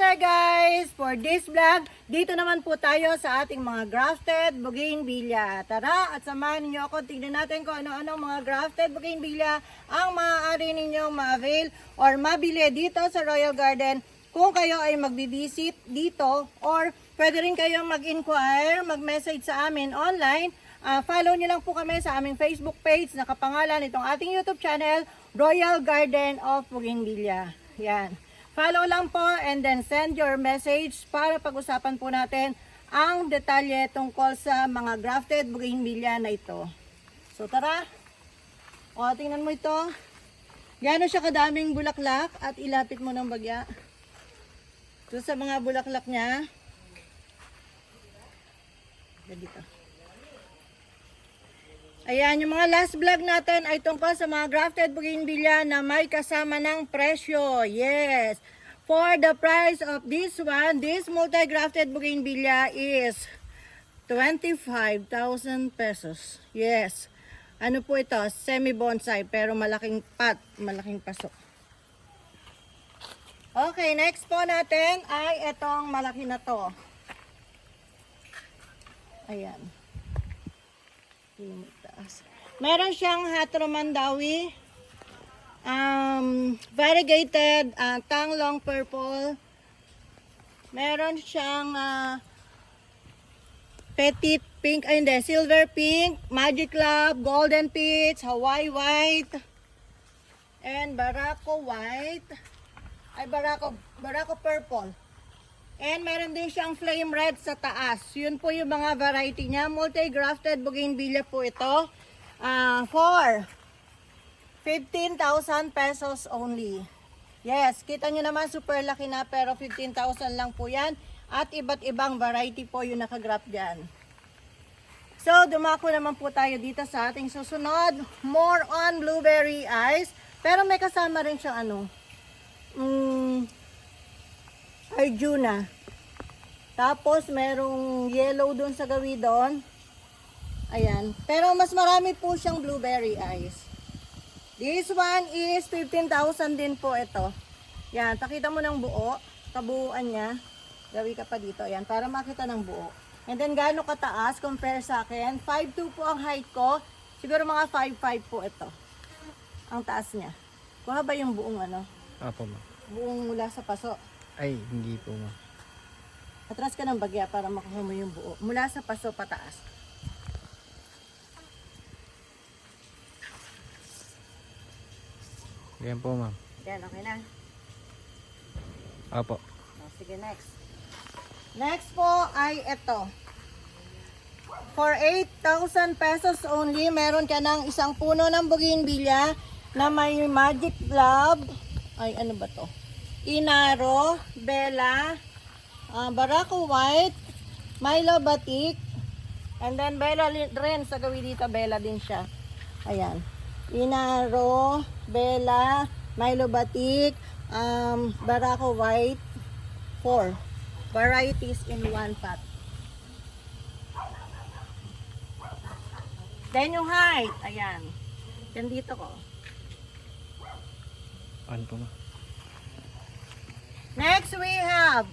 there guys! For this vlog, dito naman po tayo sa ating mga grafted bougainvillea. Tara at samahan niyo ako. Tignan natin kung ano-anong mga grafted bougainvillea ang maaari ninyong ma-avail or mabili dito sa Royal Garden kung kayo ay magbibisit dito, or pwede rin kayong mag-inquire, mag-message sa amin online. Follow nyo lang po kami sa aming Facebook page na kapangalan itong ating YouTube channel, Royal Garden of Bougainvillea. Yan. Follow lang po and then send your message para pag-usapan po natin ang detalye tungkol sa mga grafted bougainvillea na ito. So tara. O, tingnan mo ito. Gano'n siya kadaming bulaklak at ilapit mo ng bagya. So sa mga bulaklak niya. Dito. Ayan, yung mga last vlog natin ay tungkol sa mga grafted bougainvillea na may kasama ng presyo. Yes. For the price of this one, this multi-grafted bougainvillea is 25,000 pesos. Yes. Ano po ito? Semi-bonsai pero malaking pot, malaking pasok. Okay, next po natin ay itong malaki na to. Ayan. Meron siyang Hatromandawi, variegated tanglong purple. Meron siyang petit pink, ay hindi, silver pink, magic love, golden peach, Hawaii white, and Barako white, ay Barako purple. And meron din siyang flame red sa taas. Yun po yung mga variety niya. Multi-grafted bougainvillea po ito. For 15,000 pesos only. Yes, kita nyo naman super laki na pero 15,000 lang po yan. At iba't ibang variety po yung nakagraf dyan. So, dumako naman po tayo dito sa ating susunod. More on blueberry ice. Pero may kasama rin siyang ano. Arjuna. Tapos merong yellow dun sa gawi doon. Ayan. Pero mas marami po siyang blueberry ice. This one is 15,000 din po ito. Yan. Pakita mo ng buo. Kabuuan niya. Gawi ka pa dito. Ayan. Para makita ng buo. And then gaano kataas compare sa akin. 5'2 po ang height ko. Siguro mga 5'5 po ito. Ang taas niya. Kuha ba yung buong ano? Apo ma. Buong mula sa paso. Ay, hindi po ma. Atras ka ng bagya para makuha mo yung buo. Mula sa paso pataas. Yan po ma'am. Yan, okay na. Apo. Sige, next. Next po ay ito. For 8,000 pesos only, meron ka ng isang puno ng bougainvillea na may magic love. Ay, ano ba to? Inaro, Bella, Barako white, Milo batik, and then Bella rin sa gawi dito, Bella din siya. Ayan. Inaro, Bella, Milo batik, Barako white, 4 varieties in one pot. Then yung height, ayan. Yan dito ko. Ano po ma? Next we have,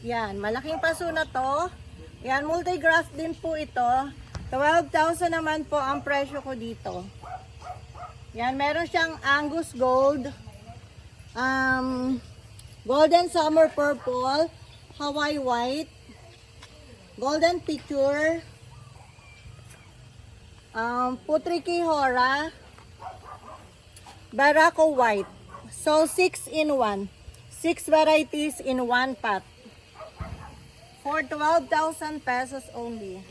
yan, malaking paso na to. Yan, multi-graft din po ito. 12,000 naman po ang presyo ko dito. Yan, meron siyang Angus Gold, Golden Summer Purple, Hawaii White, Golden Picture, Putriki Hora, Barako White. So, 6 in 1. 6 varieties in one pot. For 12,000 pesos only.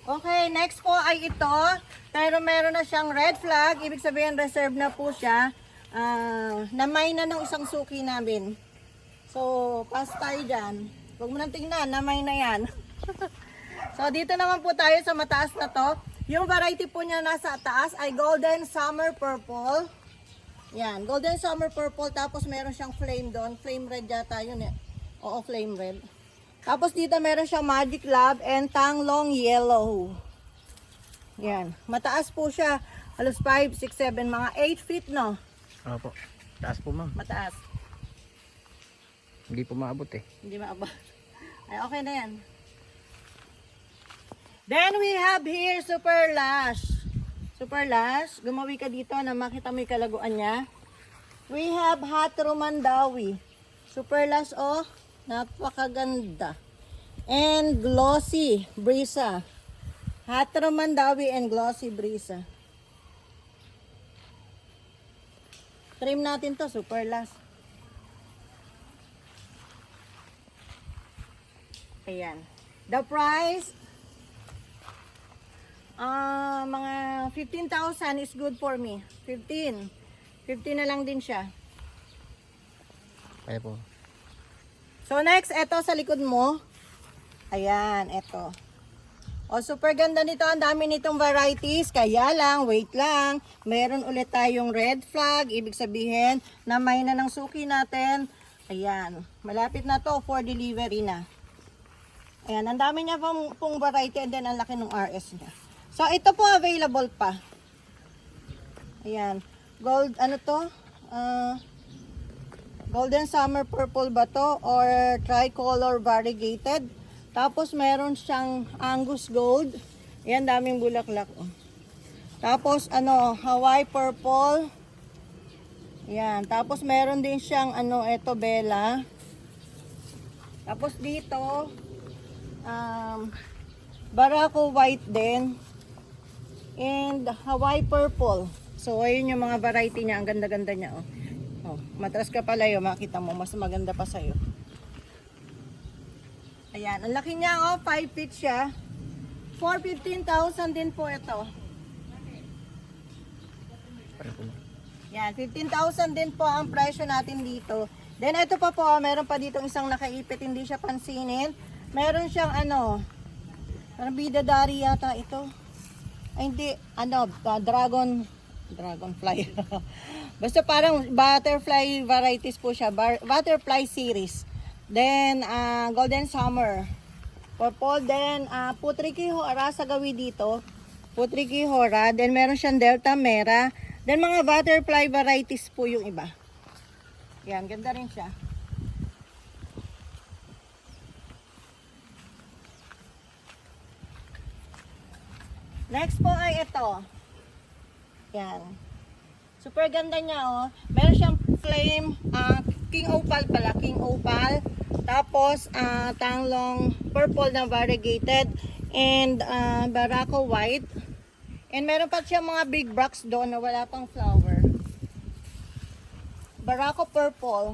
Okay, next po ay ito. Pero meron na siyang red flag. Ibig sabihin, reserve na po siya. Namay na ng isang suki namin. So, pass tayo dyan. Huwag mo nang tingnan, namay na yan. So, dito naman po tayo sa mataas na to. Yung variety po niya nasa taas ay Golden Summer Purple. Yan, Golden Summer Purple. Tapos meron siyang flame doon. Flame red yata yun eh. Oo, flame red. Tapos dito meron siyang Magic Love and Tanglong Yellow. Yan. Mataas po siya. Halos 5, 6, 7, mga 8 feet, no? Opo. Taas po ma'am. Mataas. Hindi po maabot eh. Hindi maabot. Ay, okay na yan. Then we have here Super Lash. Super Lash. Gumawi ka dito na makita mo yung kalaguan niya. We have Hot Romandawi. Super Lash, oh. Napakaganda. And Glossy Brisa. Hot Romandawi and Glossy Brisa. Trim natin to, Super Lash. Ayan. The price, mga 15,000 is good for me. 15. 15 na lang din siya. Kaya po. So next, eto sa likod mo. Ayan, eto. O, super ganda nito. Ang dami nitong varieties. Kaya lang, wait lang. Meron ulit tayong red flag. Ibig sabihin, namay na ng suki natin. Ayan. Malapit na to for delivery na. Ayan. Ang dami niya pong variety and then ang laki ng RS niya. So, ito po available pa. Ayan. Gold, ano to? Golden Summer Purple ba to? Or tricolor variegated? Tapos meron siyang Angus Gold. Ayan, daming bulaklak. Oh. Tapos ano, Hawaii Purple. Ayan, tapos meron din siyang ano, eto Bella. Tapos dito, Barako White din. And Hawaii Purple. So, ayun yung mga variety niya. Ang ganda-ganda niya. Oh. Oh, matras ka pala yun. Makita mo, mas maganda pa sa'yo. Ayan, ang laki niya, oh, 5 feet siya. For 15,000 din po ito. Kaya po ma'am. Yan, 15,000 din po ang presyo natin dito. Then ito pa po, meron pa dito isang nakaipit, hindi siya pansinin. Meron siyang ano, parang bidadari yata ito. Ay hindi, ano, dragonfly. Basta parang butterfly varieties po siya, butterfly series. Then, Golden Summer. Purple. Then, Putriki Hora sa gawi dito. Putriki Hora. Then, meron siyang Delta Mera. Then, mga butterfly varieties po yung iba. Yan, ganda rin siya. Next po ay ito. Yan. Super ganda niya, oh. Meron siyang flame, King Opal pala, King Opal. Tapos, Tanglong Purple na variegated. And, Barako White. And meron pa siya mga big bracts doon na wala pang flower. Barako Purple.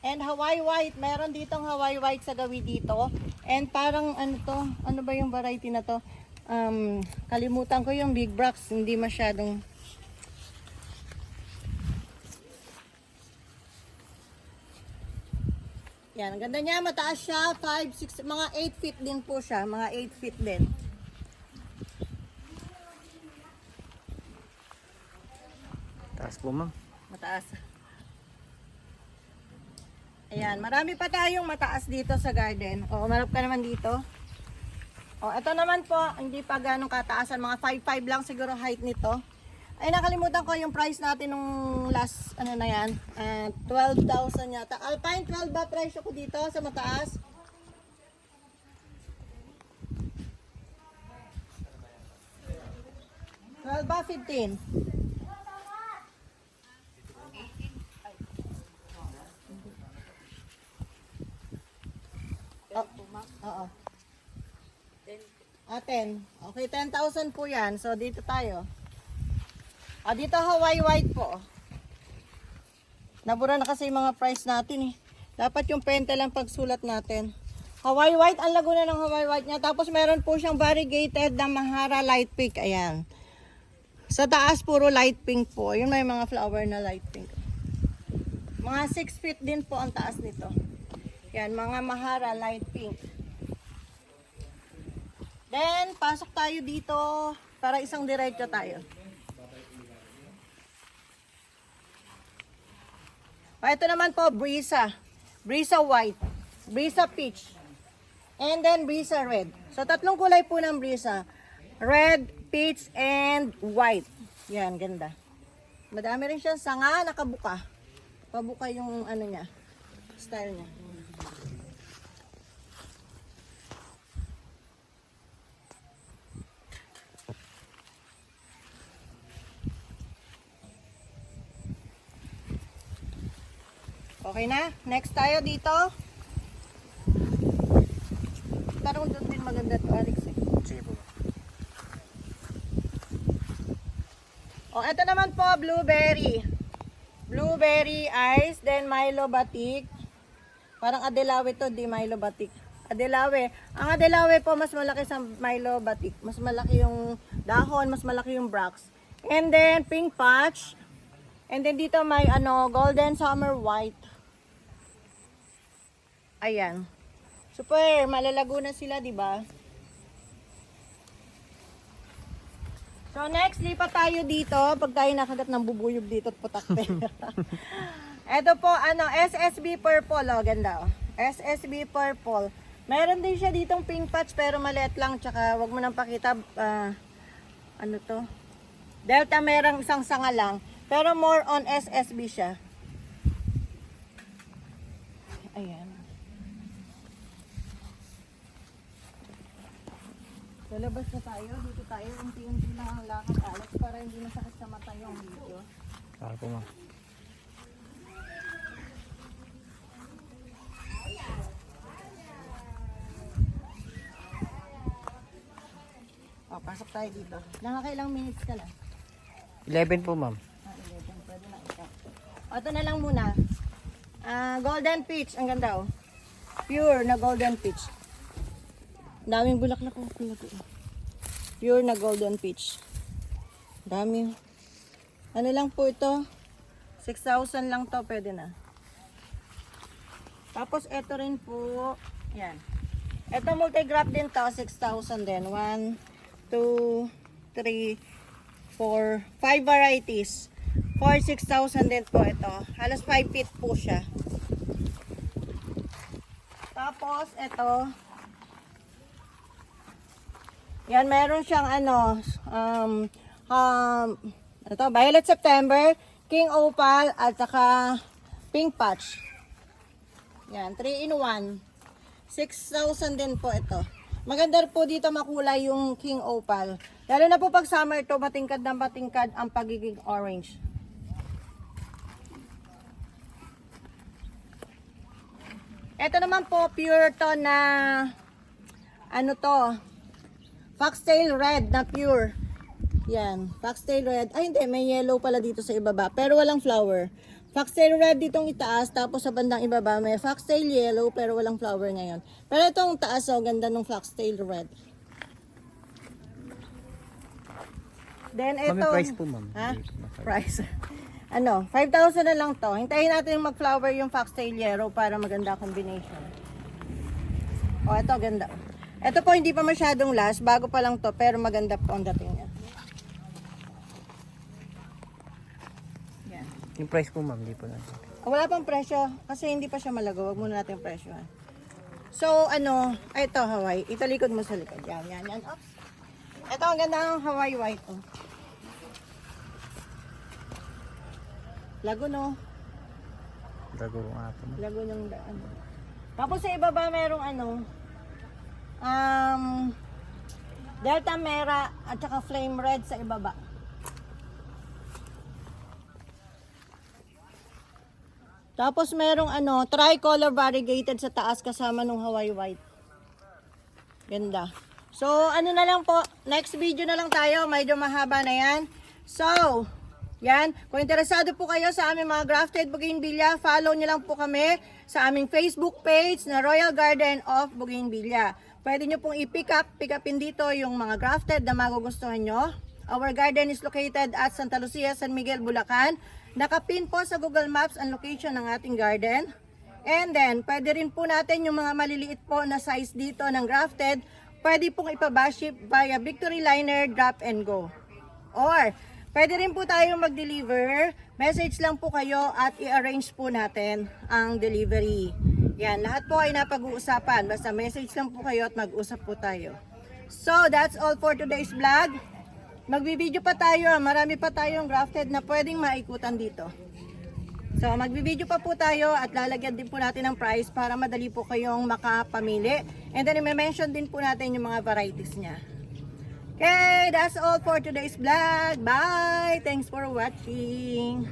And Hawaii White. Meron ditong Hawaii White sa gawi dito. And parang, ano to? Ano ba yung variety na to? Kalimutan ko yung big bracts. Hindi masyadong... Yan, ang ganda niya, mataas siya, 5, 6, mga 8 feet din po siya, mga 8 feet din. Taas po ma'am. Mataas. Ayan, marami pa tayong mataas dito sa garden. O, umarap ka naman dito. O, ito naman po, hindi pa ganong kataasan, mga 5'5 lang siguro height nito. Ay, nakalimutan ko yung price natin nung last, ano na yan, 12,000 yata. Alpine 12 ba presyo ko dito sa mataas? Ba 15? Oo. 10. Okay, 10,000 po yan. So, dito tayo. Dito Hawaii White po. Nabura na kasi yung mga price natin eh. Dapat yung pente lang pagsulat natin. Hawaii White, ang laguna ng Hawaii White niya. Tapos meron po siyang variegated na Mahara light pink. Ayan. Sa taas puro light pink po. Yun may mga flower na light pink. Mga 6 feet din po ang taas nito. Yan, mga Mahara light pink. Then, pasok tayo dito para isang diretso tayo. Ito naman po, Brisa. Brisa White. Brisa Peach. And then Brisa red. So tatlong kulay po ng Brisa. Red, peach, and white. Yan, ganda. Madami rin siya sanga, nakabuka. Pabuka yung ano niya, style niya. Okay na? Next tayo dito. Parang doon din maganda to, Alex. Eh. Sige po, ma'am. O, ito naman po, blueberry. Blueberry ice, then Milo batik. Parang Adelawe to, di Milo batik. Adelawe. Ang Adelawe po, mas malaki sa Milo batik. Mas malaki yung dahon, mas malaki yung bracts. And then, pink patch. And then dito may golden summer white. Ayan. Super, malalago na sila, di ba? So next, lipat tayo dito. Pag tayo nakagat ng bubuyog dito at putakte. Ito po, SSB purple. Oh, ganda. Oh. SSB purple. Meron din siya ditong pink patch pero maliit lang. Tsaka wag mo nang pakita. Ano to? Delta merang isang sanga lang. Pero more on SSB siya. Ayan. Lalabas na tayo. Dito tayo. Unti-unti lang ang lakad, Alex, para hindi masakit sa mata yung video. Para po, ma'am. O, pasok tayo dito. Nakakailang minutes ka lang. 11 po, ma'am. 11. Pwede na ito. O, ito na lang muna. Golden peach. Ang ganda, oh. Pure na golden peach. Daming bulaklak ko. Pure na golden peach. Dami. Ano lang po ito? 6,000 lang to. Pwede na. Tapos ito rin po. Yan. Ito multi-graph din to. 6,000 din. 1, 2, 3, 4, 5 varieties. For 6,000 din po ito. Halos 5 feet po siya. Tapos ito. Yan, meron siyang Violet September, King Opal, at saka Pink Patch. Yan, 3 in 1. 6,000 din po ito. Maganda po dito makulay yung King Opal. Lalo na po pag summer to, matingkad na matingkad ang pagiging orange. Ito naman po, pure to na foxtail red na pure. Yan, foxtail red. Ay hindi, may yellow pala dito sa ibaba, pero walang flower. Foxtail red ditong itaas, tapos sa bandang ibaba may foxtail yellow, pero walang flower ngayon. Pero itong taas, oh, ganda ng foxtail red. Then Ma'am, ito, may price po, ma'am. ha? Hindi po, Price. 5,000 na lang to. Hintayin natin mag-flower yung foxtail yellow para maganda combination. Oh, ito ganda. Ito po hindi pa masyadong last, bago pa lang to, pero maganda po ang dating niya. Yan. Yung price po, ma'am, hindi po natin. Wala pang presyo kasi hindi pa siya malago. Wag muna natin presyohan. So, ito Hawaii. Italikod mo sa likod. Yan. Oops. Ito ang ganda ng Hawaii white. Oh. Lago, no? Dago nga po, ma'am. Lago ng daan. Tapos sa ibaba merong Delta Mera at saka Flame Red sa ibaba. Tapos merong tricolor variegated sa taas kasama ng Hawaii white. Ganda. So, na lang po, next video na lang tayo, medyo mahaba na yan. So, yan, kung interesado po kayo sa aming mga grafted bougainvillea, follow nyo lang po kami sa aming Facebook page na Royal Garden of Bougainvillea. Pwede nyo pong pick upin dito yung mga grafted na magugustuhan nyo. Our garden is located at Santa Lucia, San Miguel, Bulacan. Nakapin po sa Google Maps ang location ng ating garden. And then, pwede rin po natin yung mga maliliit po na size dito ng grafted, pwede pong ipabaship via Victory Liner Drop and Go. Or, pwede rin po tayong mag-deliver. Message lang po kayo at i-arrange po natin ang delivery. Yan, lahat po ay napag-uusapan. Basta message lang po kayo at mag-usap po tayo. So, that's all for today's vlog. Magbibideo pa tayo. Marami pa tayong grafted na pwedeng maikutan dito. So, magbibideo pa po tayo at lalagyan din po natin ng price para madali po kayong makapamili. And then, i-mention din po natin yung mga varieties niya. Okay, that's all for today's vlog. Bye! Thanks for watching.